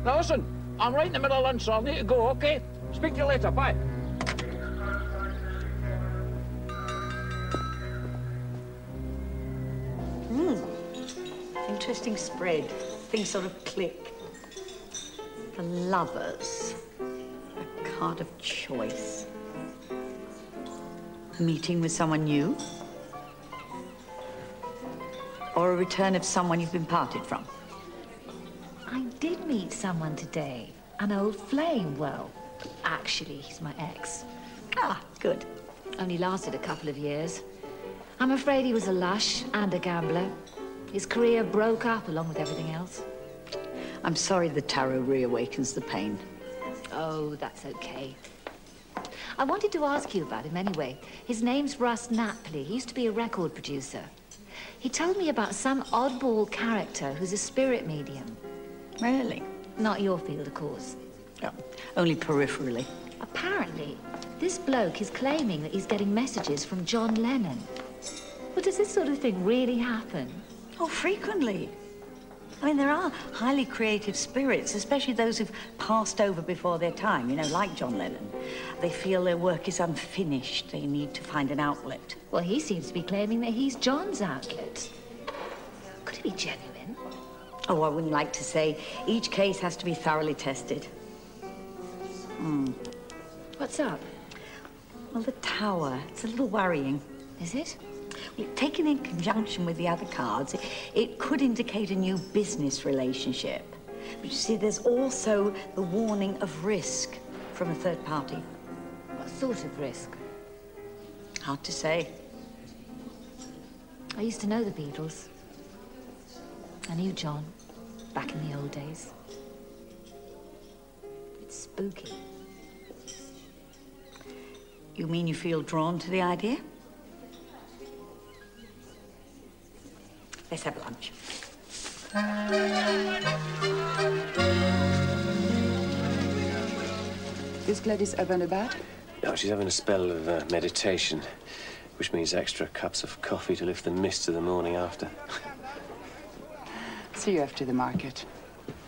Now listen, I'm right in the middle of lunch, so I'll need to go, okay? Speak to you later, bye. Interesting spread. Things sort of click. For lovers, a card of choice. A meeting with someone new? Or a return of someone you've been parted from? I did meet someone today. An old flame. Well, actually, he's my ex. Ah, good. Only lasted a couple of years. I'm afraid he was a lush and a gambler. His career broke up along with everything else. I'm sorry the tarot reawakens the pain. Oh, that's okay. I wanted to ask you about him anyway. His name's Russ Napley. He used to be a record producer. He told me about some oddball character who's a spirit medium. Really? Not your field, of course. No, only peripherally. Apparently, this bloke is claiming that he's getting messages from John Lennon. But does this sort of thing really happen? Oh, frequently. I mean, there are highly creative spirits, especially those who've passed over before their time, you know, like John Lennon. They feel their work is unfinished. They need to find an outlet. Well, he seems to be claiming that he's John's outlet. Could it be genuine? Oh, I wouldn't like to say. Each case has to be thoroughly tested. What's up? Well, the tower. It's a little worrying. Is it? Well, taken in conjunction with the other cards, it could indicate a new business relationship. But you see, there's also the warning of risk from a third party. What sort of risk? Hard to say. I used to know the Beatles. I knew John, back in the old days. It's spooky. You mean you feel drawn to the idea? Let's have lunch. Is Gladys up and about? No, she's having a spell of meditation, which means extra cups of coffee to lift the mists of the morning after. See you after the market.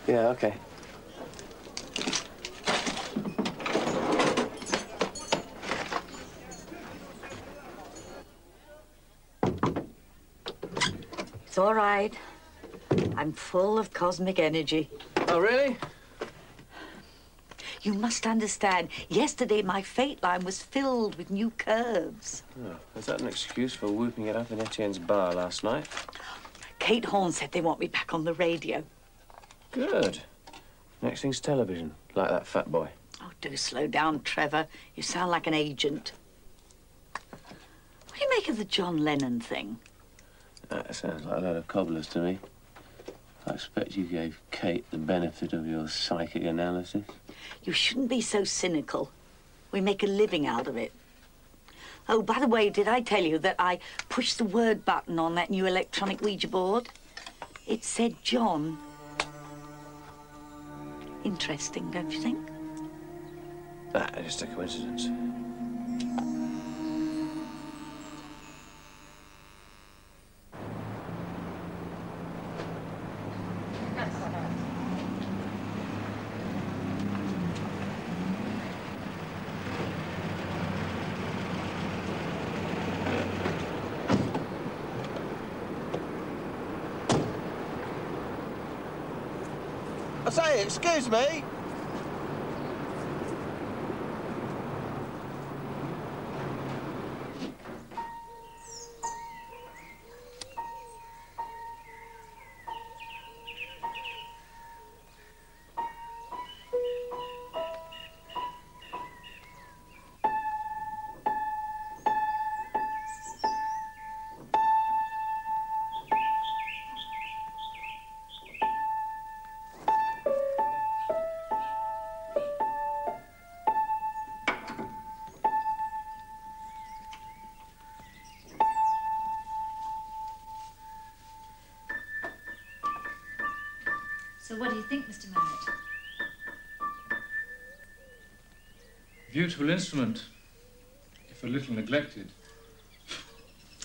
Yeah, okay. It's all right. I'm full of cosmic energy. Oh, really? You must understand, yesterday my fate line was filled with new curves. Oh, is that an excuse for whooping it up in Etienne's bar last night? Kate Horn said they want me back on the radio. Good. Next thing's television, like that fat boy. Oh, do slow down, Trevor. You sound like an agent. What do you make of the John Lennon thing? That sounds like a load of cobblers to me. I expect you gave Kate the benefit of your psychic analysis. You shouldn't be so cynical. We make a living out of it. Oh, by the way, did I tell you that I pushed the word button on that new electronic Ouija board? It said John. Interesting, don't you think? That is just a coincidence. I say, excuse me. So what do you think, Mr. Merritt? Beautiful instrument, if a little neglected.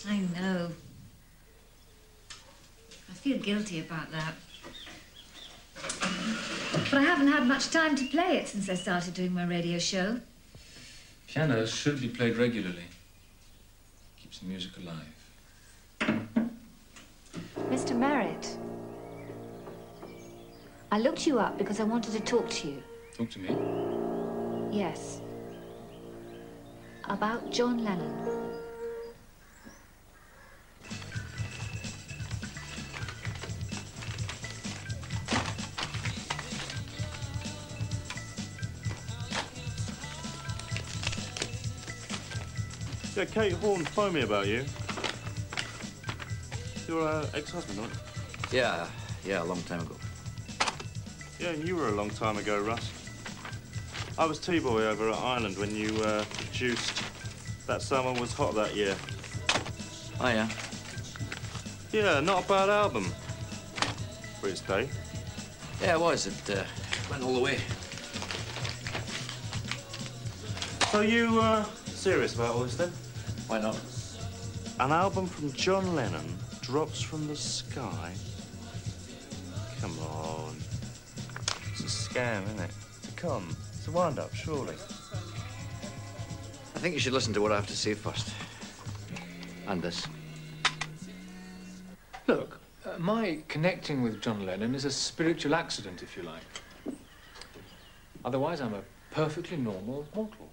I know. I feel guilty about that. But I haven't had much time to play it since I started doing my radio show. Piano should be played regularly. Keeps the music alive. Mr. Merritt, I looked you up because I wanted to talk to you. Talk to me? Yes. About John Lennon. Yeah, Kate Horn phoned me about you. Your ex-husband, aren't you? Yeah, a long time ago. Yeah, and you were a long time ago, Russ. I was T-boy over at Ireland when you produced That Summer Was Hot that year. Oh, yeah? Yeah, not a bad album for its day. Yeah, it was. It went all the way. So you serious about all this then? Why not? An album from John Lennon drops from the sky? Come on. It's a scam, isn't it? It's a con. It's a wind-up, surely. I think you should listen to what I have to say first. And this. Look, my connecting with John Lennon is a spiritual accident, if you like. Otherwise, I'm a perfectly normal mortal.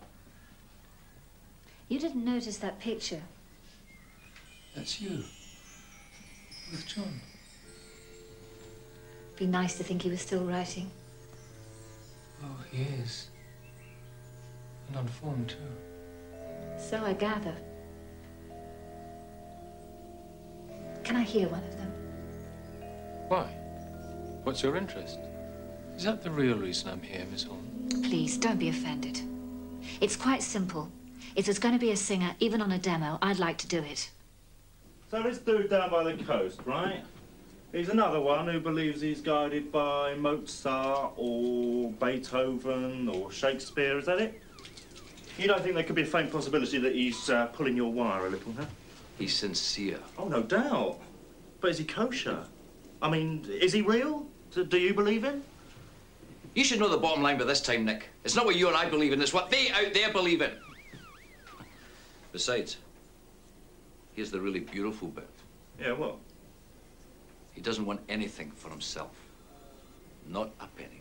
You didn't notice that picture. That's you. With John. Be nice to think he was still writing. Oh, he is. And on form, too. So I gather. Can I hear one of them? Why? What's your interest? Is that the real reason I'm here, Miss Horn? Please, don't be offended. It's quite simple. If there's going to be a singer, even on a demo, I'd like to do it. So this dude down by the coast, right? He's another one who believes he's guided by Mozart or Beethoven or Shakespeare, is that it? You don't think there could be a faint possibility that he's pulling your wire a little, huh? He's sincere. Oh, no doubt. But is he kosher? I mean, is he real? Do you believe him? You should know the bottom line by this time, Nick. It's not what you and I believe in, it's what they out there believe in. Besides, here's the really beautiful bit. Yeah, what? He doesn't want anything for himself. Not a penny.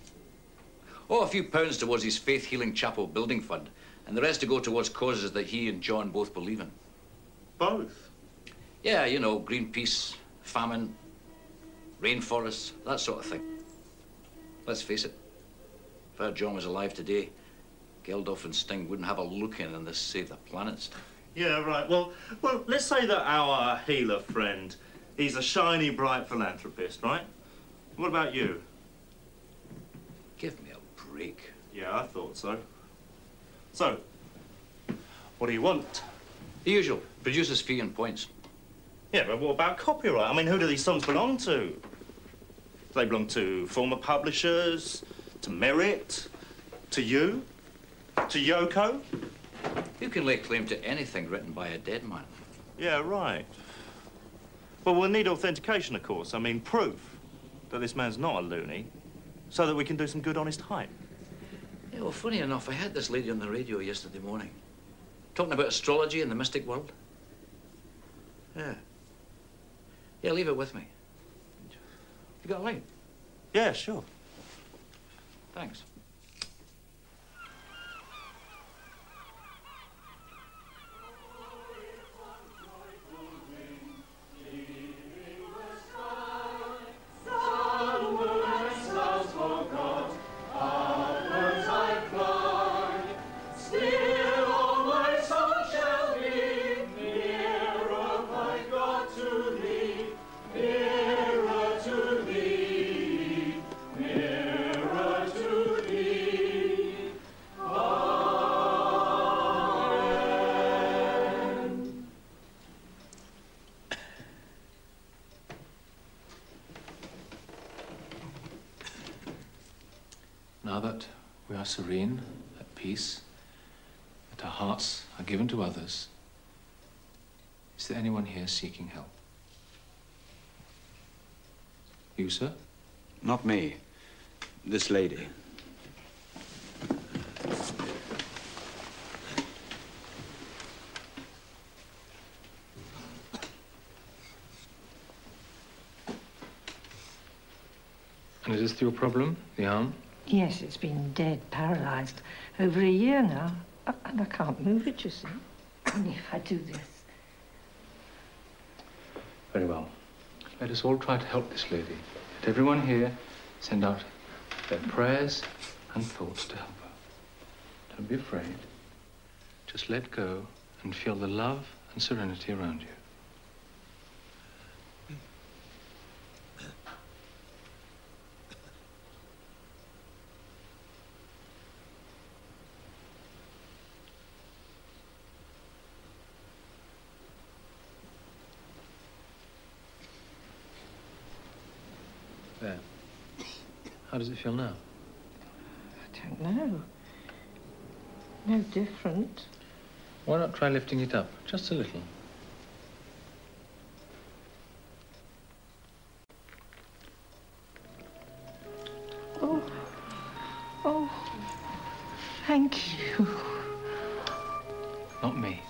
Oh, a few pounds towards his Faith Healing Chapel building fund, and the rest to go towards causes that he and John both believe in. Both? Yeah, you know, Greenpeace, famine, rainforests, that sort of thing. Let's face it, if our John was alive today, Geldof and Sting wouldn't have a look in on this Save the Planet stuff. Yeah, right. Well, let's say that our healer friend, he's a shiny, bright philanthropist, right? What about you? Give me a break. Yeah, I thought so. So, what do you want? The usual, producer's fee and points. Yeah, but what about copyright? I mean, who do these songs belong to? Do they belong to former publishers, to Merit, to you, to Yoko? You can lay claim to anything written by a dead man. Yeah, right. Well, we'll need authentication, of course. I mean, proof that this man's not a loony, so that we can do some good, honest hype. Yeah, well, funny enough, I had this lady on the radio yesterday morning, talking about astrology and the mystic world. Yeah. Yeah, leave it with me. You got a line? Yeah, sure. Thanks. Now that we are serene, at peace, that our hearts are given to others, is there anyone here seeking help? You, sir? Not me. this lady. And is this your problem, the arm? Yes, it's been dead, paralysed, over a year now. And I can't move it, you see. Only if I do this. Very well. Let us all try to help this lady. Let everyone here send out their prayers and thoughts to help her. Don't be afraid. Just let go and feel the love and serenity around you. There. How does it feel now? I don't know. No different. Why not try lifting it up, just a little? Oh, thank you. Not me.